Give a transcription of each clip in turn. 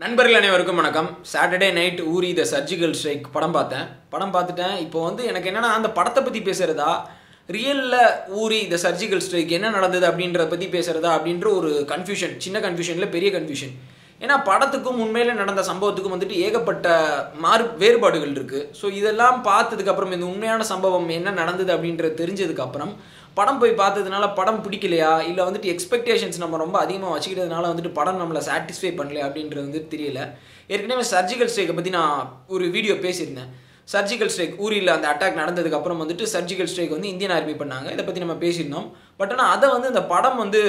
நண்பர்கள் அனைவருக்கும் வணக்கம். சாட்டர்டே நைட் ஊரி த சர்ஜிக்கல் ஸ்ட்ரைக் படம் பார்த்துட்டேன். இப்போ வந்து எனக்கு என்னன்னா அந்த படத்தை பற்றி பேசுகிறதா, ரியலில் ஊரி த சர்ஜிக்கல் ஸ்ட்ரைக் என்ன நடந்தது அப்படின்றத பற்றி பேசுகிறதா அப்படின்ற ஒரு கன்ஃபியூஷன், சின்ன கன்ஃபியூஷனில் பெரிய கன்ஃபியூஷன். ஏன்னா படத்துக்கும் உண்மையில் நடந்த சம்பவத்துக்கும் வந்துட்டு ஏகப்பட்ட வேறுபாடுகள் இருக்குது. ஸோ இதெல்லாம் பார்த்ததுக்கப்புறம் இந்த உண்மையான சம்பவம் என்ன நடந்தது அப்படின்றது தெரிஞ்சதுக்கப்புறம் படம் போய் பார்த்ததுனால படம் பிடிக்கலையா, இல்லை வந்துட்டு எக்ஸ்பெக்டேஷன்ஸ் நம்ம ரொம்ப அதிகமாக வச்சுக்கிட்டதுனால வந்துட்டு படம் நம்மளை சாட்டிஸ்ஃபை பண்ணலையா அப்படின்றது வந்து தெரியல. ஏற்கனவே சர்ஜிக்கல் ஸ்ட்ரைக்கை பற்றி நான் ஒரு வீடியோ பேசியிருந்தேன். சர்ஜிக்கல் ஸ்ட்ரைக் ஊரில் அந்த அட்டாக் நடந்ததுக்கப்புறம் வந்துட்டு சர்ஜிக்கல் ஸ்ட்ரைக் வந்து இந்தியன் ஆர்மி பண்ணாங்க. இதை பற்றி நம்ம பேசியிருந்தோம். பட் ஆனால் அதை வந்து இந்த படம் வந்து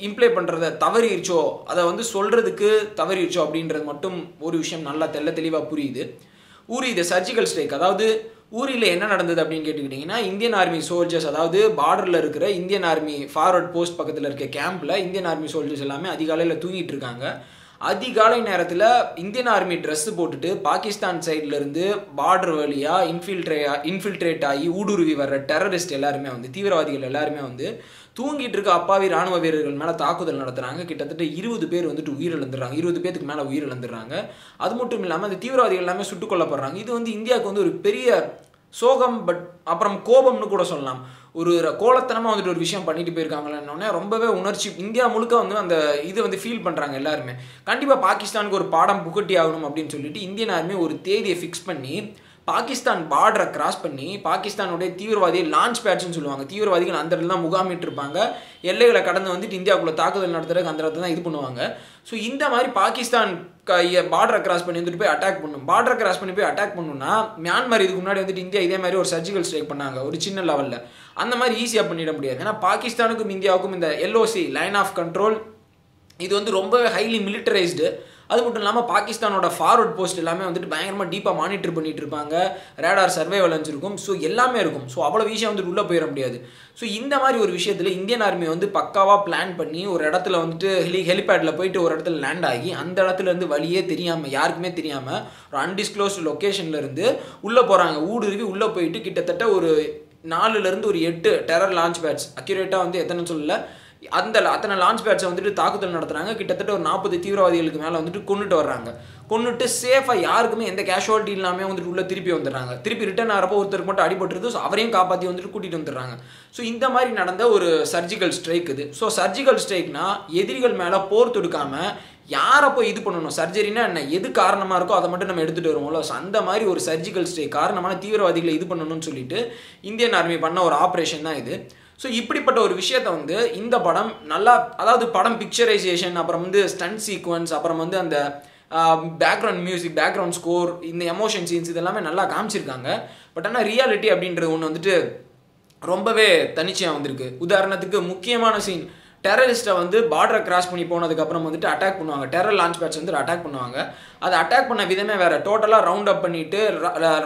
இம்ப்ளை பண்ணுறத தவறிடுச்சோ, அதை வந்து சொல்கிறதுக்கு தவறிடுச்சோ அப்படின்றது மட்டும் ஒரு விஷயம் நல்லா தெளிவாக புரியுது. ஊரி த சர்ஜிக்கல் ஸ்ட்ரைக், அதாவது ஊரில் என்ன நடந்தது அப்படின்னு கேட்டுக்கிட்டிங்கன்னா, இந்தியன் ஆர்மி சோல்ஜர்ஸ், அதாவது பார்டரில் இருக்கிற இந்தியன் ஆர்மி ஃபார்வர்ட் போஸ்ட் பக்கத்தில் இருக்க கேம்பில் இந்தியன் ஆர்மி சோல்ஜர்ஸ் எல்லாமே அதிகாலையில் தூங்கிட்டு இருக்காங்க. அதிகாலை நேரத்தில் இந்தியன் ஆர்மி ட்ரெஸ்ஸு போட்டுட்டு பாகிஸ்தான் சைட்லேருந்து பார்டர் வழியாக இன்ஃபில்ட்ரேட் ஆகி ஊடுருவி வர்ற டெரரிஸ்ட் எல்லாருமே வந்து, தீவிரவாதிகள் எல்லாருமே வந்து தூங்கிட்டு இருக்க அப்பாவி ராணுவ வீரர்கள் மேலே தாக்குதல் நடத்துகிறாங்க. கிட்டத்தட்ட 20 பேர் வந்துட்டு உயிரிழந்துடுறாங்க. 20 பேருக்கு மேலே உயிரிழந்துடுறாங்க. அது மட்டும் இல்லாமல் அந்த தீவிரவாதிகள் எல்லாமே சுட்டுக் கொல்லப்படுறாங்க. இது வந்து இந்தியாவுக்கு வந்து ஒரு பெரிய சோகம், பட் அப்புறம் கோபம்னு கூட சொல்லலாம். ஒரு கோலத்தனமாக வந்துட்டு ஒரு விஷயம் பண்ணிட்டு போயிருக்காங்களே, ரொம்பவே உணர்ச்சி. இந்தியா முழுக்க வந்து அந்த இது வந்து ஃபீல் பண்ணுறாங்க எல்லாருமே. கண்டிப்பாக பாகிஸ்தானுக்கு ஒரு பாடம் புகட்டி ஆகணும் அப்படின்னு சொல்லிட்டு இந்தியன் ஆர்மி ஒரு தேதியை ஃபிக்ஸ் பண்ணி பாகிஸ்தான் பார்டரை கிராஸ் பண்ணி பாகிஸ்தானுடைய தீவிரவாதியை லான்ச் பேட்ஸ்ன்னு சொல்லுவாங்க. தீவிரவாதிகள் அந்த இடத்துல தான் முகாமிட்டு இருப்பாங்க. எல்லைகளை கடந்து வந்துட்டு இந்தியாவுக்குள்ளே தாக்குதல் நடத்துறதுக்கு அந்த இடத்துல தான் இது பண்ணுவாங்க. ஸோ இந்த மாதிரி பாகிஸ்தான் பார்டரை கிராஸ் பண்ணி வந்துட்டு போய் அட்டாக் பண்ணும். பார்டரை கிராஸ் பண்ணி போய் அட்டாக் பண்ணணும்னா, மியான்மர் இதுக்கு முன்னாடி வந்துட்டு இந்தியா இதே மாதிரி ஒரு சர்ஜிக்கல் ஸ்ட்ரைக் பண்ணாங்க ஒரு சின்ன லெவலில். அந்த மாதிரி ஈஸியாக பண்ணிட முடியாது. ஏன்னா பாகிஸ்தானுக்கும் இந்தியாவுக்கும் இந்த LOC லைன் ஆஃப் கண்ட்ரோல் இது வந்து ரொம்பவே ஹைலி மிலிட்டரைஸ்டு. அது மட்டும் இல்லாமல் பாகிஸ்தானோட ஃபார்வர்ட் போஸ்ட் எல்லாமே வந்துட்டு பயங்கரமாக டீப்பாக மானிட்டர் பண்ணிட்டு இருப்பாங்க. ரேடார் சர்வேலன்ஸ் இருக்கும். ஸோ எல்லாமே இருக்கும். ஸோ அவ்வளோ விஷயம் வந்துட்டு உள்ளே போயிட முடியாது. ஸோ இந்த மாதிரி ஒரு விஷயத்தில் இந்தியன் ஆர்மி வந்து பக்காவாக பிளான் பண்ணி ஒரு இடத்துல வந்துட்டு ஹெலிபேடில் போயிட்டு ஒரு இடத்துல லேண்ட் ஆகி அந்த இடத்துல இருந்து வழியே தெரியாமல், யாருக்குமே தெரியாமல் ஒரு அன்டிஸ்க்ளோஸ்டு லொக்கேஷன்லேருந்து உள்ளே போகிறாங்க. ஊடுருவி உள்ளே போயிட்டு கிட்டத்தட்ட ஒரு 4லேருந்து ஒரு 8 டெரர் லான்ச் பேட்ஸ், அக்யூரேட்டாக வந்து எத்தனை சொல்லல, அத்தனை லான்ச் பேட்ஸை வந்துட்டு தாக்குதல் நடத்துகிறாங்க. கிட்டத்தட்ட ஒரு 40 தீவிரவாதிகளுக்கு மேலே வந்துட்டு கொண்டுட்டு சேஃபாக யாருக்குமே எந்த கேஷுவாலிட்டி இல்லாமல் வந்துட்டு உள்ளே திருப்பி வந்துடுறாங்க. திருப்பி ரிட்டர்ன் ஆகிறப்போ ஒருத்தருக்கு மட்டும் அடிபட்டுருது. ஸோ அவரையும் காப்பாற்றி வந்துட்டு கூட்டிகிட்டு வந்துடுறாங்க. ஸோ இந்த மாதிரி நடந்த ஒரு சர்ஜிக்கல் ஸ்ட்ரைக் இது. ஸோ சர்ஜிக்கல் ஸ்ட்ரைக்னா எதிரிகள் மேலே போர் தொடுக்காமல் யாரை போய் இது பண்ணணும், சர்ஜரினா என்ன, எது காரணமாக இருக்கோ அதை மட்டும் நம்ம எடுத்துகிட்டு வருவோம்ல. ஸோ அந்த மாதிரி ஒரு சர்ஜிக்கல் ஸ்ட்ரைக் காரணமான தீவிரவாதிகளை இது பண்ணணும்னு சொல்லிட்டு இந்தியன் ஆர்மி பண்ண ஒரு ஆப்ரேஷன் தான் இது. ஸோ இப்படிப்பட்ட ஒரு விஷயத்தை வந்து இந்த படம் நல்லா, அதாவது படம் பிக்சரைசேஷன், அப்புறம் வந்து ஸ்டண்ட் சீக்வன்ஸ், அப்புறம் வந்து அந்த பேக்ரவுண்ட் மியூசிக், பேக்ரவுண்ட் ஸ்கோர், இந்த எமோஷன் சீன்ஸ் இதெல்லாமே நல்லா காமிச்சிருக்காங்க. பட் ஆனால் ரியாலிட்டி அப்படின்றது ஒன்று வந்துட்டு ரொம்பவே தனிச்சையாக வந்திருக்கு. உதாரணத்துக்கு முக்கியமான சீன், டெரரிஸ்ட்டை வந்து பார்டரை கிராஸ் பண்ணி போனதுக்கப்புறம் வந்துட்டு அட்டாக் பண்ணுவாங்க. டெரர் லான்ச் பேட்ஸ் வந்து அட்டாக் பண்ணுவாங்க. அதை அட்டாக் பண்ண விதமே வேறு. டோட்டலாக ரவுண்ட் அப் பண்ணிவிட்டு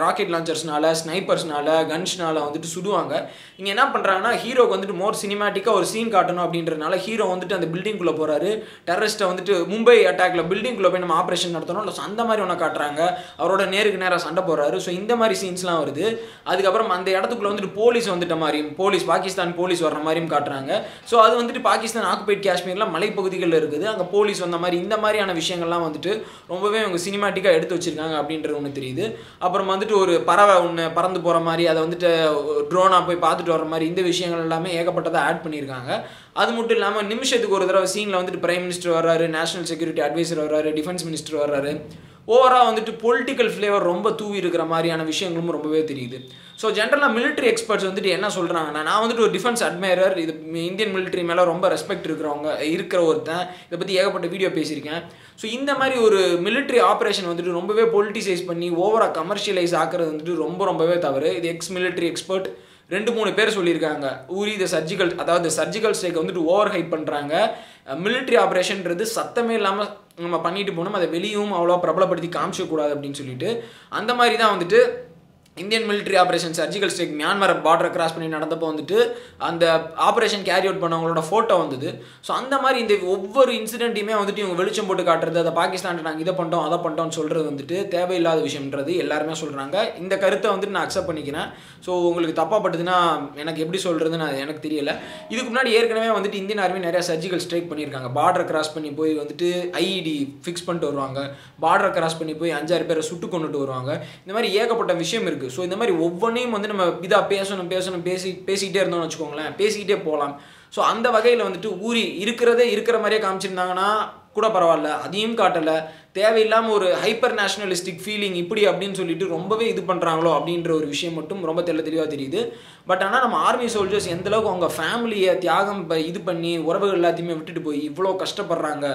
ராக்கெட் லான்ச்சர்ஸ்னால, ஸ்னைப்பர்ஸ்னால, கன்ஸ்னால வந்துட்டு சுடுவாங்க. இங்கே என்ன பண்ணுறாங்கன்னா, ஹீரோக்கு வந்துட்டு மோர் சினிமேட்டிக்காக ஒரு சீன் காட்டணும் அப்படின்றனால ஹீரோ வந்துட்டு அந்த பில்டிங்குள்ளே போகிறாரு. டெரரிஸ்ட்டை வந்துட்டு மும்பை அட்டாக்ல பில்டிங்குள்ளே போய் நம்ம ஆப்ரேஷன் நடத்தணும் இல்லை அந்த மாதிரி ஒன்று காட்டுறாங்க. அவரோட நேருக்கு நேராக சண்டை போடுறாரு. ஸோ இந்த மாதிரி சீன்ஸ்லாம் வருது. அதுக்கப்புறம் அந்த இடத்துக்குள்ளே வந்துட்டு போலீஸ் வந்துட்ட மாதிரியும், பாகிஸ்தான் போலீஸ் வர்ற மாதிரியும் காட்டுறாங்க. ஸோ அது வந்துட்டு பாகிஸ்தான் ஆக்குபைட் காஷ்மீரில் மலைப்பகுதிகளில் இருக்குது. அங்கே போலீஸ் வந்த மாதிரி இந்த மாதிரியான விஷயங்கள்லாம் வந்துட்டு ரொம்பவே அவங்க சினிமாட்டிக்காக எடுத்து வச்சிருக்காங்க அப்படின்றது ஒன்று தெரியுது. அப்புறம் வந்துட்டு ஒரு பறவை ஒன்று பறந்து போகிற மாதிரி, அதை வந்துட்டு ட்ரோனாக போய் பார்த்துட்டு வர மாதிரி, இந்த விஷயங்கள் எல்லாமே ஏகப்பட்டதை ஆட் பண்ணியிருக்காங்க. அது மட்டும் இல்லாமல் நிமிஷத்துக்கு ஒரு தடவை சீனில் வந்துட்டு பிரைம் மினிஸ்டர் வர்றாரு, நேஷனல் செக்யூரிட்டி அட்வைசர் வர்றாரு, டிஃபென்ஸ் மினிஸ்டர் வர்றாரு. ஓவராக வந்துட்டு பொலிட்டிக்கல் ஃப்ளேவர் ரொம்ப தூவி இருக்கிற மாதிரியான விஷயங்களும் ரொம்பவே தெரியுது. ஸோ ஜென்ரலாக மிலிட்ரி எக்ஸ்பர்ட்ஸ் வந்துட்டு என்ன சொல்கிறாங்கன்னா, நான் வந்துட்டு ஒரு டிஃபென்ஸ் அட்மைரர், இது இந்தியன் மிலிட்ரி மேலே ரொம்ப ரெஸ்பெக்ட் இருக்கிற ஒருத்தன், இதை பற்றி ஏகப்பட்ட வீடியோ பேசியிருக்கேன். ஸோ இந்த மாதிரி ஒரு மிலிட்ரி ஆப்ரேஷன் வந்துட்டு ரொம்பவே பொலிட்டிசைஸ் பண்ணி ஓவராக கமர்ஷியலைஸ் ஆக்குறது வந்துட்டு ரொம்பவே தவறு. இது எக்ஸ் மிலிட்ரி எக்ஸ்பர்ட் 2-3 பேர் சொல்லியிருக்காங்க. ஊரி த சர்ஜிக்கல், அதாவது சர்ஜிக்கல் ஸ்ட்ரைக் வந்துட்டு ஓவர் ஹைப் பண்ணுறாங்க. மிலிட்ரி ஆப்ரேஷன்ன்றது சத்தமே இல்லாமல் நம்ம பண்ணிட்டு போனோம், அதை வெளியும் அவ்வளோ பிரபலப்படுத்தி காமிச்சக்கூடாது அப்படின்னு சொல்லிட்டு அந்த மாதிரி தான் வந்துட்டு Indian military operation surgical strike Myanmar பார்டரை கிராஸ் பண்ணி நடந்தப்போ வந்துட்டு அந்த ஆப்ரேஷன் கேரி அவுட் பண்ணவங்களோட ஃபோட்டோ வந்தது. ஸோ அந்த மாதிரி இந்த ஒவ்வொரு இன்சிடென்ட்டையுமே வந்துட்டு இவங்க வெளிச்சம் போட்டு காட்டுறது, அதை பாகிஸ்தான்ட்டு நாங்கள் இதை பண்ணிட்டோம் அதை பண்ணிட்டோம்னு சொல்கிறது வந்துட்டு தேவையில்லாத விஷயம்ன்றது எல்லாருமே சொல்கிறாங்க. இந்த கருத்தை வந்துட்டு நான் அக்செப்ட் பண்ணிக்கிறேன். ஸோ உங்களுக்கு தப்பாப்பட்டதுன்னா எனக்கு எப்படி சொல்கிறதுன்னு எனக்கு தெரியல. இதுக்கு முன்னாடி ஏற்கனவே வந்துட்டு இந்தியன் ஆர்மி நிறையா சர்ஜிக்கல் ஸ்ட்ரைக் பண்ணியிருக்காங்க. பார்டரை கிராஸ் பண்ணி போய் வந்துட்டு ஐஇடி ஃபிக்ஸ் பண்ணிட்டு வருவாங்க, பார்டரை கிராஸ் பண்ணி போய் 5-6 பேரை சுட்டு கொண்டுட்டு வருவாங்க. இந்த மாதிரி ஏகப்பட்ட விஷயம் இருக்குது. ஸோ இந்த மாதிரி ஒவ்வொன்றையும் வந்து நம்ம இதாக பேசிக்கிட்டே இருந்தோம்னு வச்சுக்கோங்களேன், பேசிக்கிட்டே போகலாம். ஸோ அந்த வகையில் வந்துட்டு ஊரி இருக்கிற மாதிரியே காமிச்சிருந்தாங்கன்னா கூட பரவாயில்ல, அதையும் காட்டலை. தேவையில்லாமல் ஒரு ஹைப்பர் நேஷனலிஸ்டிக் ஃபீலிங் இப்படி அப்படின்னு சொல்லிட்டு ரொம்பவே இது பண்ணுறாங்களோ அப்படின்ற ஒரு விஷயம் மட்டும் ரொம்ப தெளிவாக தெரியுது. பட் ஆனால் நம்ம ஆர்மி சோல்ஜர்ஸ் எந்தளவுக்கு அவங்க ஃபேமிலியை தியாகம் இது பண்ணி உறவுகள் எல்லாத்தையுமே விட்டுட்டு போய் இவ்வளோ கஷ்டப்படுறாங்க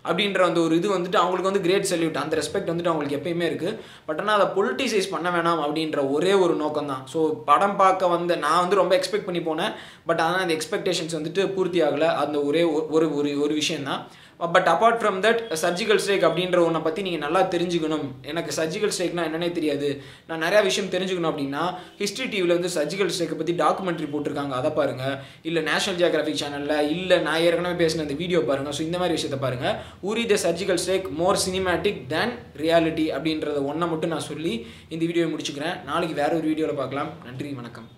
அப்படின்ற அந்த ஒரு இது வந்துட்டு அவங்களுக்கு வந்து கிரேட் சல்யூட். அந்த ரெஸ்பெக்ட் வந்துட்டு அவங்களுக்கு எப்பயுமே இருக்குது. பட் ஆனால் அதை பொலிட்டிசைஸ் பண்ண வேணாம் அப்படின்ற ஒரே ஒரு நோக்கம் தான். ஸோ படம் பார்க்க வந்து நான் வந்து ரொம்ப எக்ஸ்பெக்ட் பண்ணி போனேன். பட் ஆனால் அந்த எக்ஸ்பெக்டேஷன்ஸ் வந்துட்டு பூர்த்தி ஆகலை. அந்த ஒரே ஒரு விஷயந்தான். But apart from that surgical strike அப்படின்ற ஒன்றை பற்றி நீங்கள் நல்லா தெரிஞ்சுக்கணும், எனக்கு சர்ஜிக்கல் ஸ்ட்ரைக்னா என்னன்னே தெரியாது, நான் நிறையா விஷயம் தெரிஞ்சுக்கணும் அப்படின்னா ஹிஸ்ட்ரி டிவியில் வந்து சர்ஜிக்கல் ஸ்ட்ரைக்கை பற்றி டாக்குமெண்ட்ரி போட்டிருக்காங்க, அதை பாருங்கள். இல்லை நேஷனல் ஜியோகிராஃபிக் சேனலில், இல்லை நான் ஏற்கனவே பேசின அந்த வீடியோ பாருங்கள். ஸோ இந்த மாதிரி விஷயத்தை பாருங்கள். ஊரி த சர்ஜிக்கல் ஸ்ட்ரைக் மோர் சினிமேட்டிக் தேன் ரியாலிட்டி அப்படின்றத ஒன்றை மட்டும் நான் சொல்லி இந்த வீடியோவை முடிச்சுக்கிறேன். நாளைக்கு வேற ஒரு வீடியோவில் பார்க்கலாம். நன்றி, வணக்கம்.